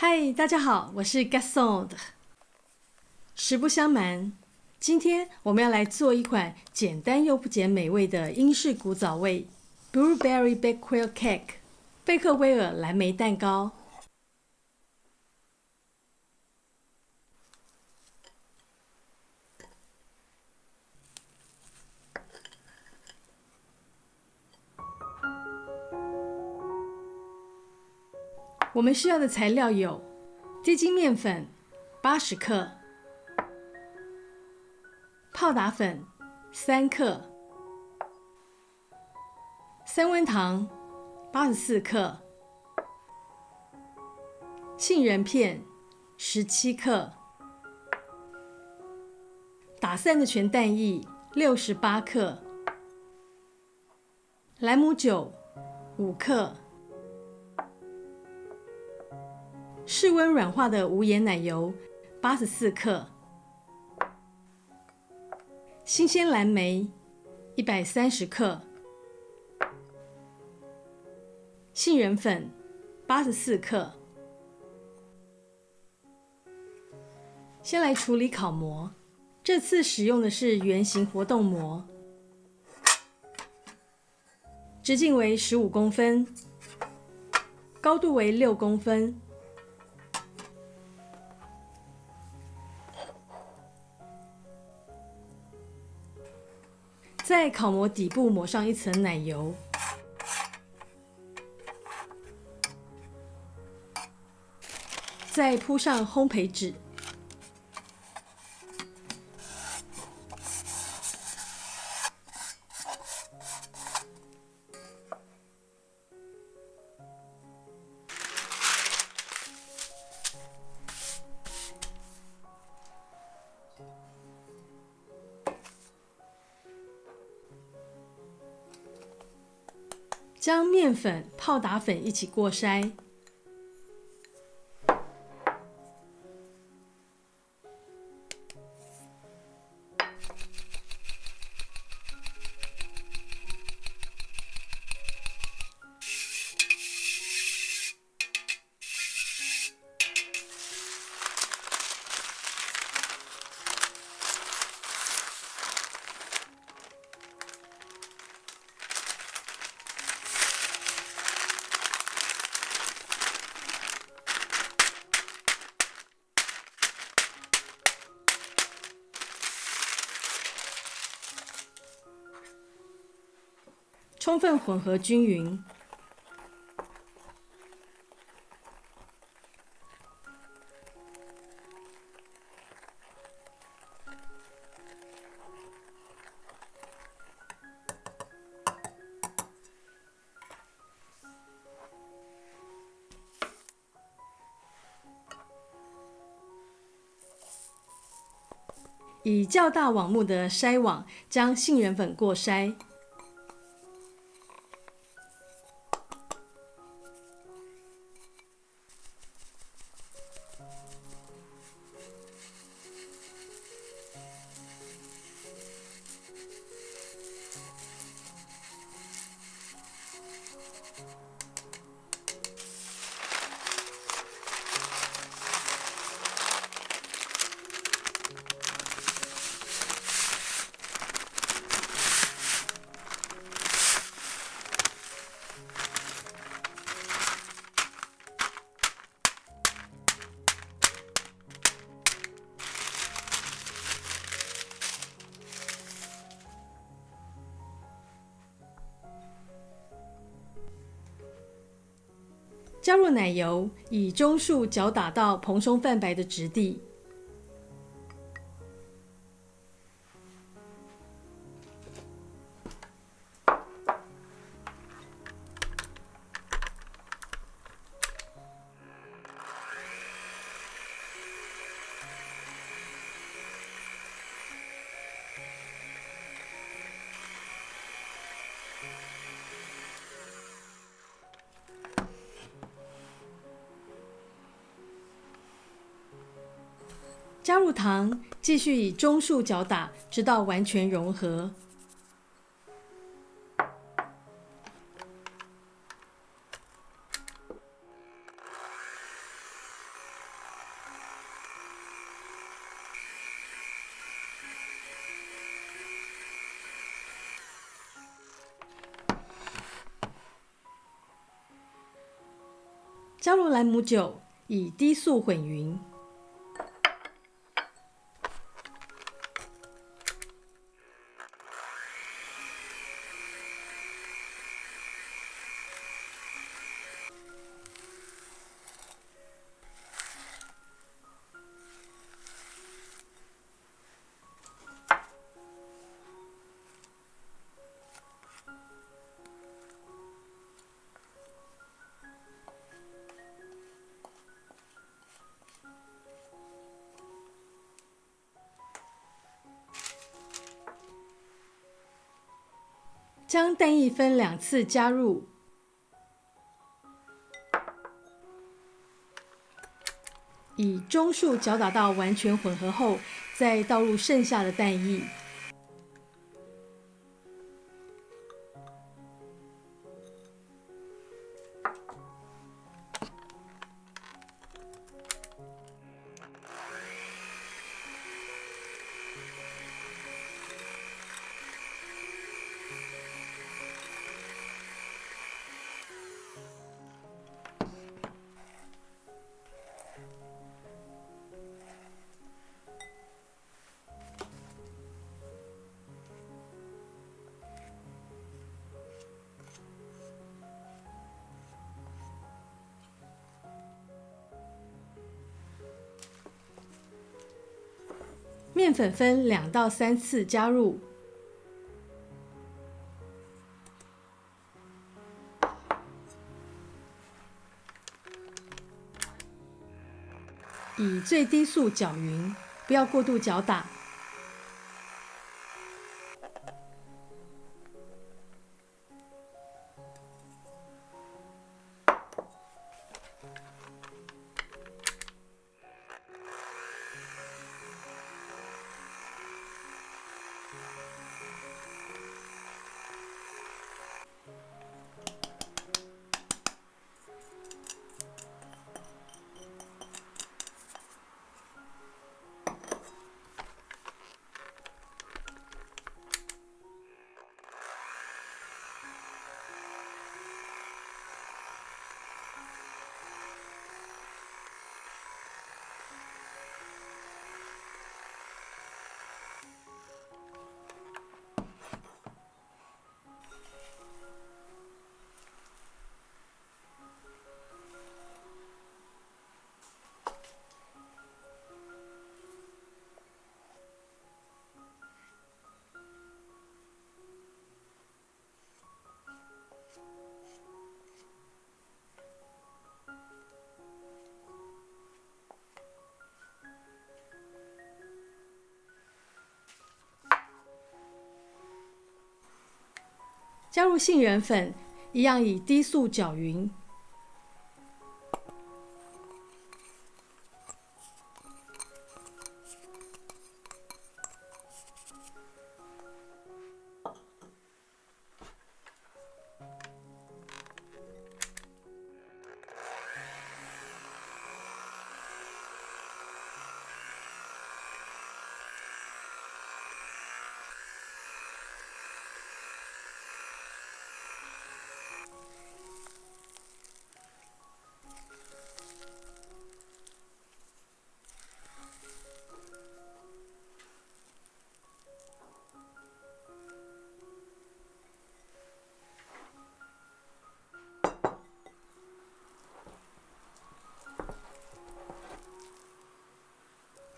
嗨，大家好，我是 Gaston。实不相瞒，今天我们要来做一款简单又不减美味的英式古早味 Blueberry Bakewell Cake 贝克威尔蓝莓蛋糕。我们需要的材料有低筋面粉80克、泡打粉3克、三温糖84克、杏仁片17克、打散的全蛋液68克、莱姆酒5克、室温软化的无盐奶油84克、新鲜蓝莓130克、杏仁粉84克。先来处理烤模，这次使用的是圆形活动模，直径为15公分，高度为6公分。在烤模底部抹上一层奶油，再铺上烘焙纸，将面粉、泡打粉一起过筛，充分混合均匀。以较大网目的筛网将杏仁粉过筛，加入奶油，以中数搅打到蓬松泛白的质地。加入糖，继续以中数搅打，直到完全融合。加入兰姆酒，以低速混匀。将蛋液分2次加入，以中数搅打到完全混合后，再倒入剩下的蛋液。面粉分2到3次加入，以最低速搅匀，不要过度搅打。加入杏仁粉，一样以低速搅匀。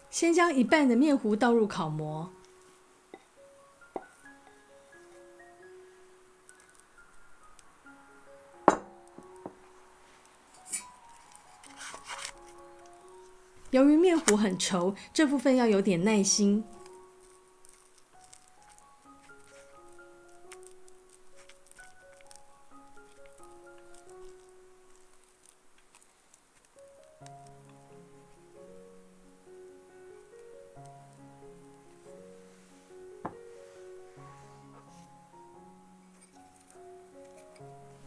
先将一半的面糊倒入烤模，由于面糊很稠，这部分要有点耐心。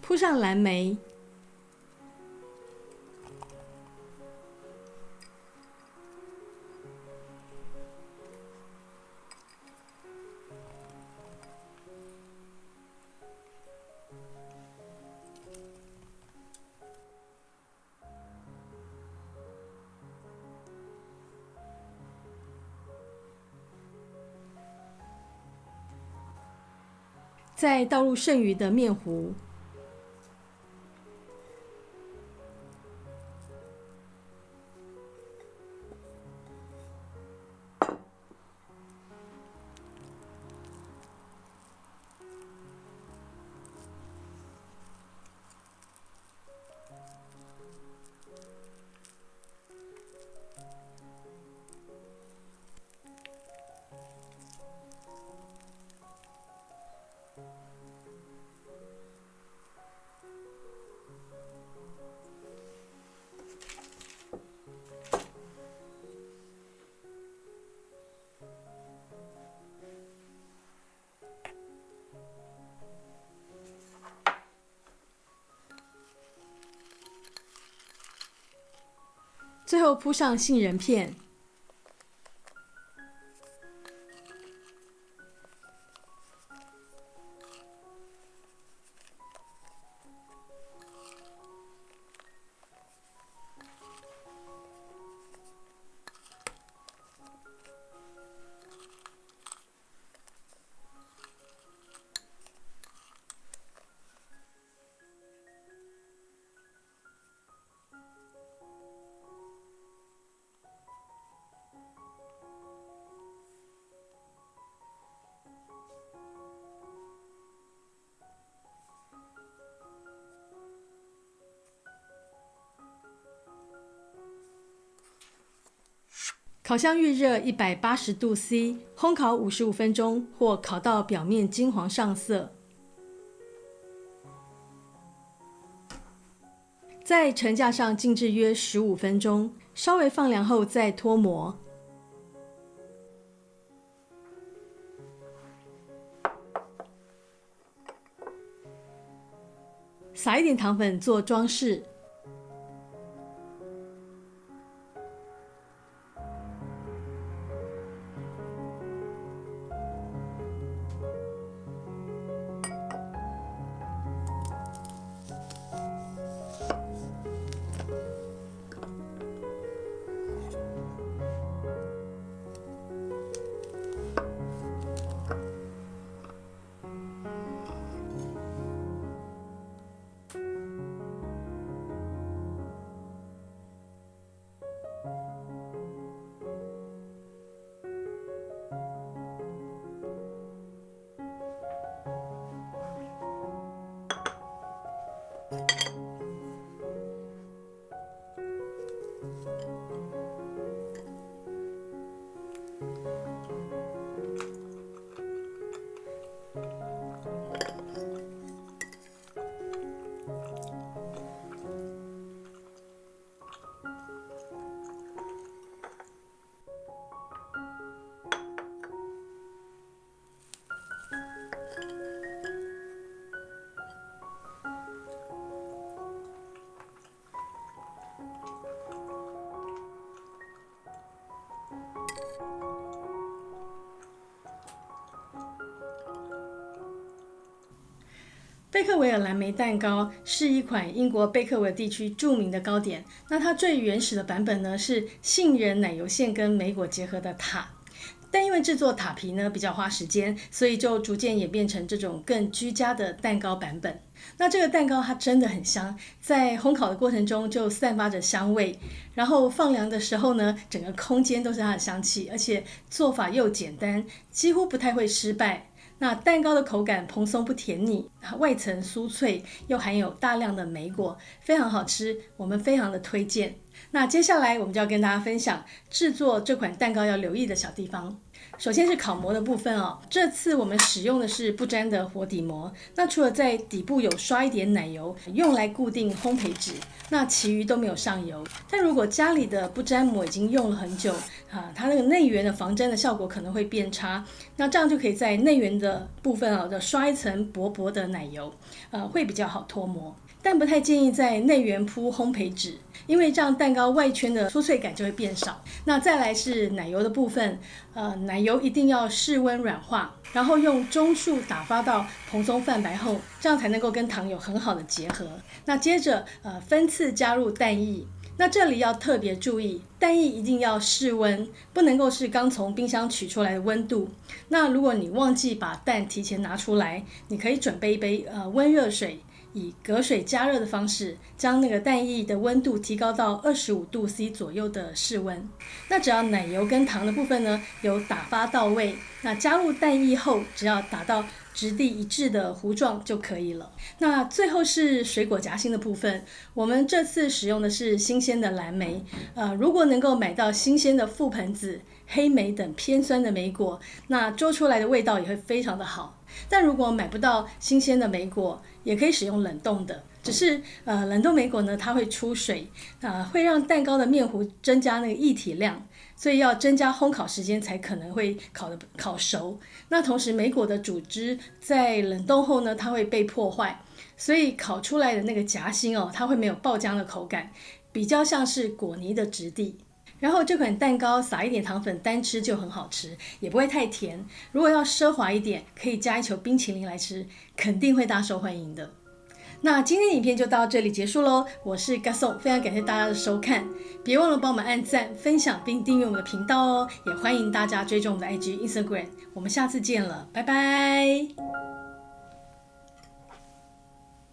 铺上蓝莓，再倒入剩余的面糊。最后铺上杏仁片。烤箱预热180度 C， 烘烤55分钟，或烤到表面金黄上色。在层架上静置约15分钟，稍微放凉后再脱模。撒一点糖粉做装饰。贝克维尔蓝莓蛋糕是一款英国贝克维尔地区著名的糕点。那它最原始的版本呢是杏仁奶油馅跟莓果结合的塔，但因为制作塔皮呢比较花时间，所以就逐渐演变成这种更居家的蛋糕版本。那这个蛋糕它真的很香，在烘烤的过程中就散发着香味，然后放凉的时候呢，整个空间都是它的香气，而且做法又简单，几乎不太会失败。那蛋糕的口感蓬松不甜腻，外层酥脆，又含有大量的莓果，非常好吃，我们非常的推荐。那接下来我们就要跟大家分享制作这款蛋糕要留意的小地方。首先是烤模的部分哦，这次我们使用的是不粘的活底膜。那除了在底部有刷一点奶油，用来固定烘焙纸，那其余都没有上油。但如果家里的不粘膜已经用了很久它那个内缘的防粘的效果可能会变差。那这样就可以在内缘的部分的刷一层薄薄的奶油，会比较好脱模。但不太建议在内缘铺烘焙纸，因为这样蛋糕外圈的酥脆感就会变少。那再来是奶油的部分，奶油一定要室温软化，然后用中速打发到蓬松泛白后，这样才能够跟糖有很好的结合。那接着分次加入蛋液，那这里要特别注意，蛋液一定要室温，不能够是刚从冰箱取出来的温度。那如果你忘记把蛋提前拿出来，你可以准备一杯温热水，以隔水加热的方式，将那个蛋液的温度提高到25°C 左右的室温。那只要奶油跟糖的部分呢有打发到位，那加入蛋液后，只要打到质地一致的糊状就可以了。那最后是水果夹心的部分，我们这次使用的是新鲜的蓝莓。如果能够买到新鲜的覆盆子、黑莓等偏酸的莓果，那做出来的味道也会非常的好。但如果买不到新鲜的莓果，也可以使用冷冻的。只是冷冻莓果呢，它会出水，会让蛋糕的面糊增加那个液体量，所以要增加烘烤时间才可能会烤熟。那同时莓果的组织在冷冻后呢，它会被破坏，所以烤出来的那个夹心哦，它会没有爆浆的口感，比较像是果泥的质地。然后这款蛋糕撒一点糖粉单吃就很好吃，也不会太甜。如果要奢华一点，可以加一球冰淇淋来吃，肯定会大受欢迎的。那今天的影片就到这里结束咯，我是 Gaston， 非常感谢大家的收看，别忘了帮我们按赞、分享并订阅我们的频道哦，也欢迎大家追踪我们的 IG、Instagram， 我们下次见了，拜拜。